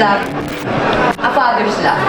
love. A father's love.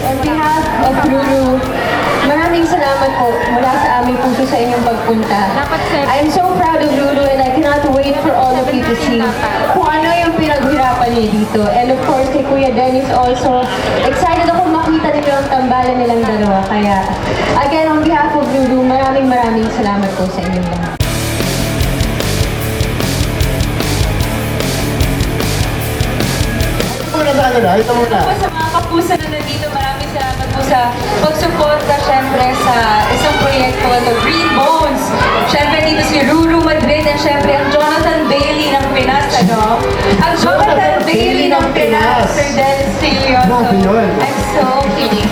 On behalf of Lulu, maraming salamat po mula sa aming puso sa inyong pagpunta. I am so proud of Lulu and I cannot wait for all of you to see kung ano yung pinaghirapan niya dito. And of course, kay Kuya Dennis also, excited ako makita nila ang tambalan nilang dalawa. Kaya, again, on behalf of Lulu, maraming salamat po sa inyong lahat. Ito muna. Sa mga kapuso na nandito, maraming salamat po sa pagsuporta syempre sa isang proyekto, The Green Bones. Syempre dito si Ruru Madrid at syempre ang Jonathan Bailey ng Pinas, ano? Ang Jonathan Bailey ng Pinas, Sir Dennis Tillon. Grabe yun. I'm so kidding.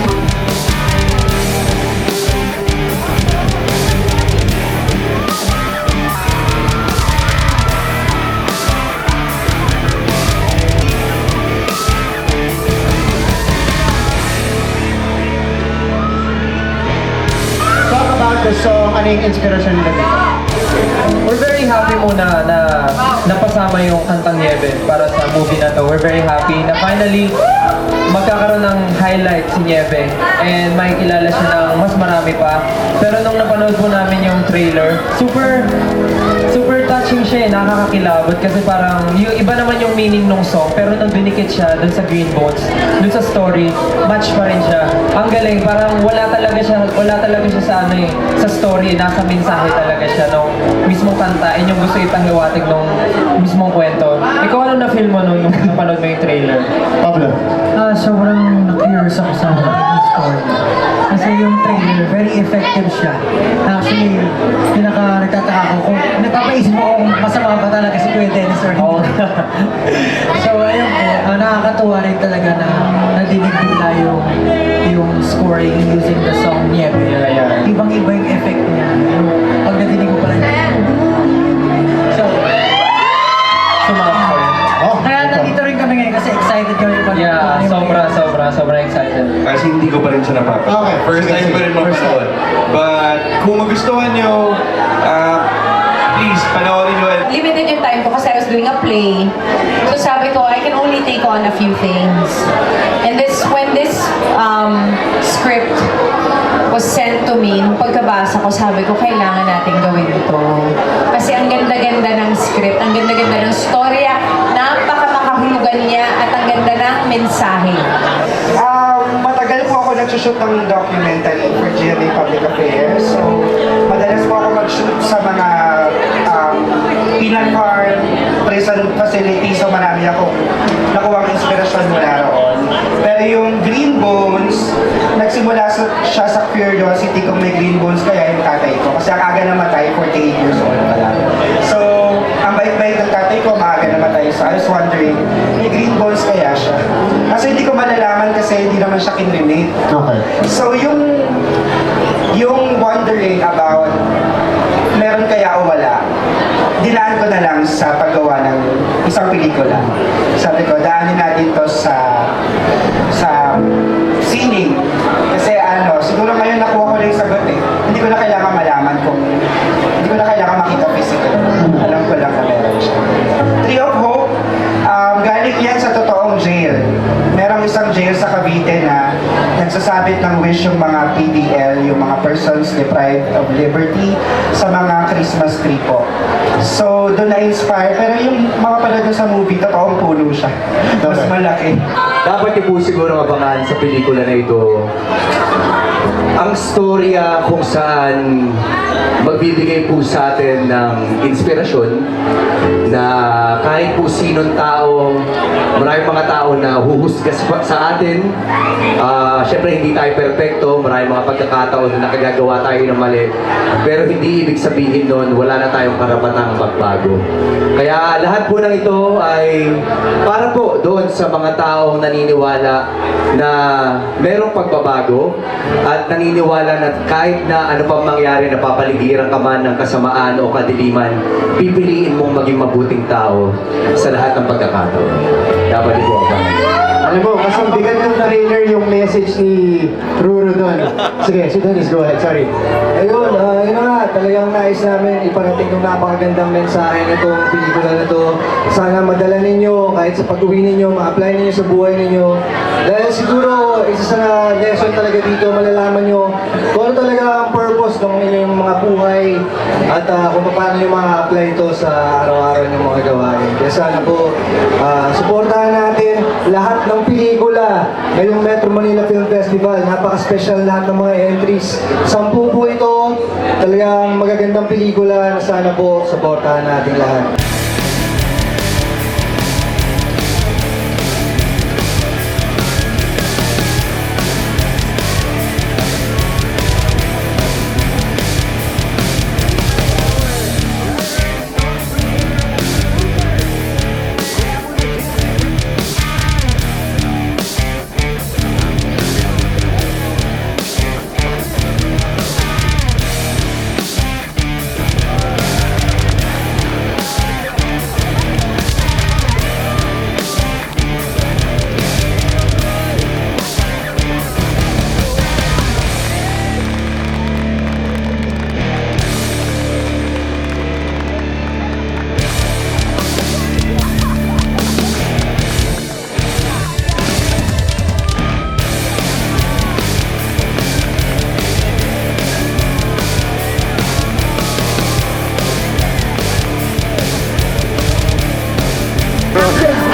Talk about the song, ano yung inspiration nila dito? We're very happy muna na napasama yung Kantang Niebe para sa movie na to. We're very happy na finally magkakaroon ng highlight si Niebe and makikilala siya ng mas marami pa. Pero nung napanood po namin yung trailer, super touching siya eh, nakakakilabot kasi parang yung iba naman yung meaning ng song pero nung dinikit siya dun sa Green Bones, dun sa story, match pa rin siya. Ang galing, parang wala talaga siya sa ano eh, sa story, nasa mensahe talaga siya nung mismong kanta, yun yung gusto ipahiwatig nung mismong kwento. Ikaw ano na-feel mo nung napanood mo yung trailer? Pablo. Sobrang na-curious ako sa story. Kasi yung trailer, very effective siya. Actually, nagtataka ko kung napapaisip mo kung masama ba talaga si Kuya Dennis or Oo. hindi. So, ayun po, nakakatuwa rin talaga na nadinig nila yung scoring using the song Niebe. Yeah. Ibang-iba yung effect niya. Yung pag nadinig mo pala niya. So, Sumakas ko rin. Oh, kaya nandito rin kami ngayon kasi excited kami pag Yeah, sobra excited. Kasi hindi ko pa rin siya napapanood. Okay. First time ko rin mapanood. But kung magustuhan nyo, please, panoorin nyo. Limited yung time ko kasi I was doing a play. So sabi ko, I can only take on a few things. And when this script was sent to me, nung pagkabasa ko, sabi ko, kailangan natin gawin ito. Kasi ang ganda-ganda ng script, ang ganda-ganda ng storya, napaka-makahulugan niya, at ang ganda ng mensahe. Matagal po ako nag-shoot ng documentary for GMA Public Affairs. So, madalas po ako mag-shoot sa mga penal farm, prison facility. So, marami ako nakuha ang inspirasyon mula roon. Pero yung Green Bones, nagsimula siya sa curiosity kung may Green Bones kaya yung tatay ko. Kasi ang aga namatay, 48 years old pa lang. So, ang bait-bait ng tatay ko, maaga namatay. So, I was wondering, may Green Bones kaya siya? Kasi hindi ko malalaman kasi hindi naman siya kinremate. Okay. So, yung wondering about meron kaya o wala, dinaan ko na lang sa paggawa ng isang pelikula. Sabi ko, daanin natin to sa sining. Kasi siguro ngayon nakuha ko na yung sagot eh. Hindi ko na kailangan malaman hindi ko na kailangan makita physical. Alam ko lang na meron siya. Tree of Hope, galing yan sa totoong jail. Merong isang jail sa Cavite na nagsasabit ng wish yung mga PDL, yung mga persons deprived of liberty sa mga Christmas tree po. So, doon na-inspire. Pero yung mga panood sa movie, totoong puno siya. Mas malaki. Dapat niyo po siguro abangan sa pelikula na ito ang storya kung saan magbibigay po sa atin ng inspirasyon na kahit po sinong tao, maraming mga tao na huhusga sa atin. Siyempre hindi tayo perfecto, maraming mga pagkakataon na nakagagawa tayo ng mali. Pero hindi ibig sabihin nun, wala na tayong karapatang magbago. Kaya lahat po ng ito ay para po doon sa mga taong naniniwala na merong pagbabago at naniniwala na kahit na ano pang mangyari, napapaligiran ka man ng kasamaan o kadiliman, pipiliin mong maging mabuting tao sa lahat ng pagkakataon. Dapat po ang Alam mo, kasi bigat ng trailer yung message ni Ruru doon. Sige, si Dennis, go ahead, sorry. Ayun, yun na nga, talagang nais namin iparating ng napakagandang mensahe na itong pelikula na to. Sana madala ninyo, kahit sa pag-uwi ninyo, ma-apply ninyo sa buhay ninyo. Dahil siguro, isa sa lesson talaga dito, malalaman nyo kung ano talaga ang purpose ng inyong mga buhay at kung paano nyo ma-apply ito sa araw-araw ng mga gawain. Kaya sana po, supportahan natin lahat ng pelikula ngayong Metro Manila Film Festival. Napaka-special lahat ng mga entries. 10 po ito, talagang magagandang pelikula na sana po supportahan natin lahat.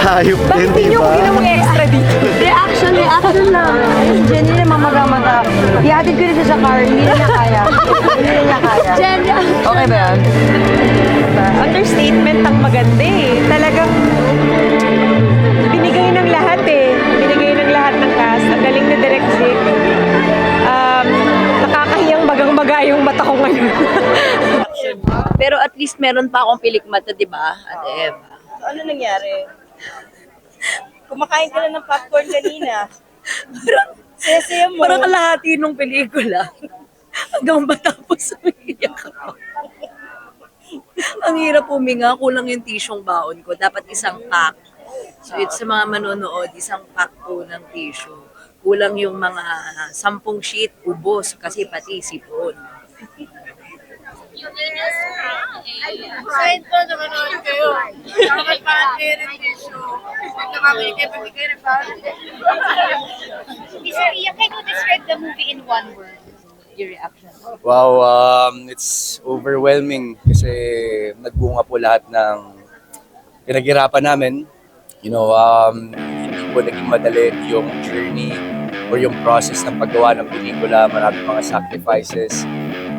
Hayop din, Hindi nyo ko ginawang extra dito. Reaction lang. Jenny na mamagamata. Ihatid ko na siya sa car, hindi na niya kaya. Jenny, okay ba yan? Understatement ang maganda eh. Talagang binigay ng lahat eh. Binigay ng lahat ng cast. Ang galing na Direct Zick. Nakakahiyang magang-maga yung mata ko ngayon. Pero at least meron pa akong pilikmata, di ba, Ate Eva? Ano nangyari? Kumakain ka na ng popcorn kanina. Saya-saya mo. Parang kalahati nung pelikula. Hanggang matapos umiiyak ako. Ang hirap huminga, kulang yung tisyong baon ko. Dapat isang pack. So it's sa mga manonood, isang pack po ng tissue. Kulang yung mga 10 sheet, ubos, kasi pati sipon. Sign ko na manood kayo. Dapat pa kayo ng tissue. Nagkamamali kayo, pamigay ng parang. Sir Ian, can you describe the movie in one word? Your reaction? Wow, it's overwhelming kasi nagbunga po lahat ng pinaghirapan namin. You know, hindi po naging madali yung journey or yung process ng paggawa ng pelikula. Maraming mga sacrifices.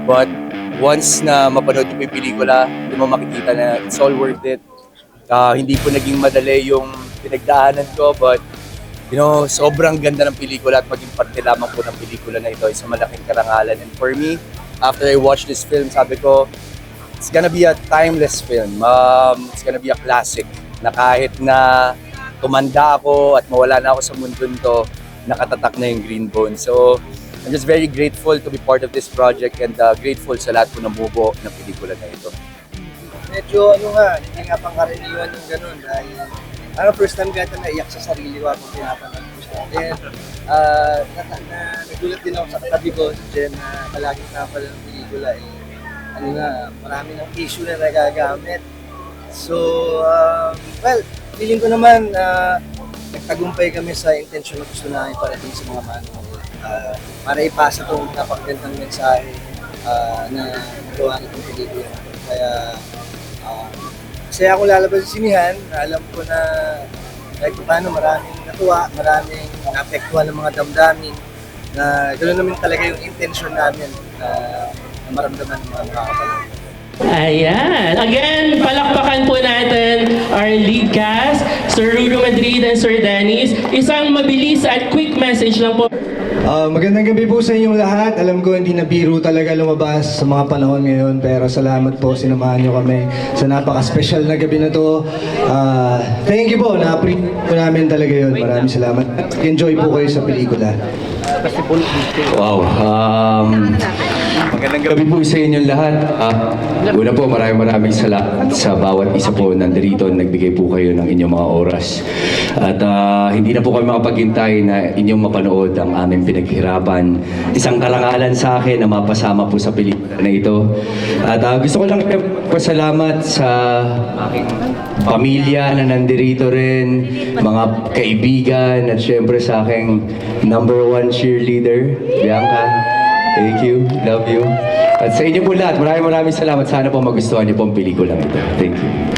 But once na mapanood yung pelikula, hindi mo makikita na it's all worth it. Hindi po naging madali yung pinagdaanan ko, but you know, sobrang ganda ng pelikula at maging parte lamang po ng pelikula na ito, isang malaking karangalan. And for me, after I watched this film, sabi ko, it's gonna be a timeless film. It's gonna be a classic na kahit na tumanda ako at mawala na ako sa mundo nito, nakatatak na yung Green Bone. So, I'm just very grateful to be part of this project and grateful sa lahat po ng bubo ng pelikula na ito. Medyo hindi nga pangkaraniwan yung ganun dahil first time kaya naiyak sa sarili ko kung pinapanood ko siya. Then, nagulat din ako sa katabi ko, si Jen, na palaging napala ng pelikula marami ng issue na nagagamit. So, well, feeling ko naman nagtagumpay kami sa intention na gusto namin parating sa mga manonood. Para ipasa itong napakagandang mensahe na gawa nitong pelikula. Kaya, saya ako lalabas sa sinihan. Alam ko na kahit paano maraming natuwa, maraming naapektuhan ng mga damdamin Na gano'n naman talaga yung intention namin na maramdaman ng mga makakapanood. Ayan. Again, palakpakan po natin our lead cast, Sir Rudo Madrid and Sir Dennis. Isang mabilis at quick message lang po. Magandang gabi po sa inyong lahat. Alam ko hindi na biro talaga lumabas sa mga panahon ngayon, pero salamat po, sinamahan niyo kami sa napaka-special na gabi na to. Thank you po, na-appreciate po namin talaga yun. Maraming salamat. Enjoy po kayo sa pelikula. Wow. Magandang gabi po sa inyong lahat. Una po, maraming salamat sa bawat isa po nandirito. Nagbigay po kayo ng inyong mga oras. At hindi na po kami makapaghintay na inyong mapanood ang aming pinaghirapan. Isang karangalan sa akin na mapasama po sa pelikula na ito. At gusto ko lang pasalamat sa aking pamilya na nandirito rin, mga kaibigan, at syempre sa aking #1 cheerleader, Bianca. Thank you. Love you. At sa inyo po lahat, maraming salamat. Sana po magustuhan niyo po ang pelikulang ito. Thank you.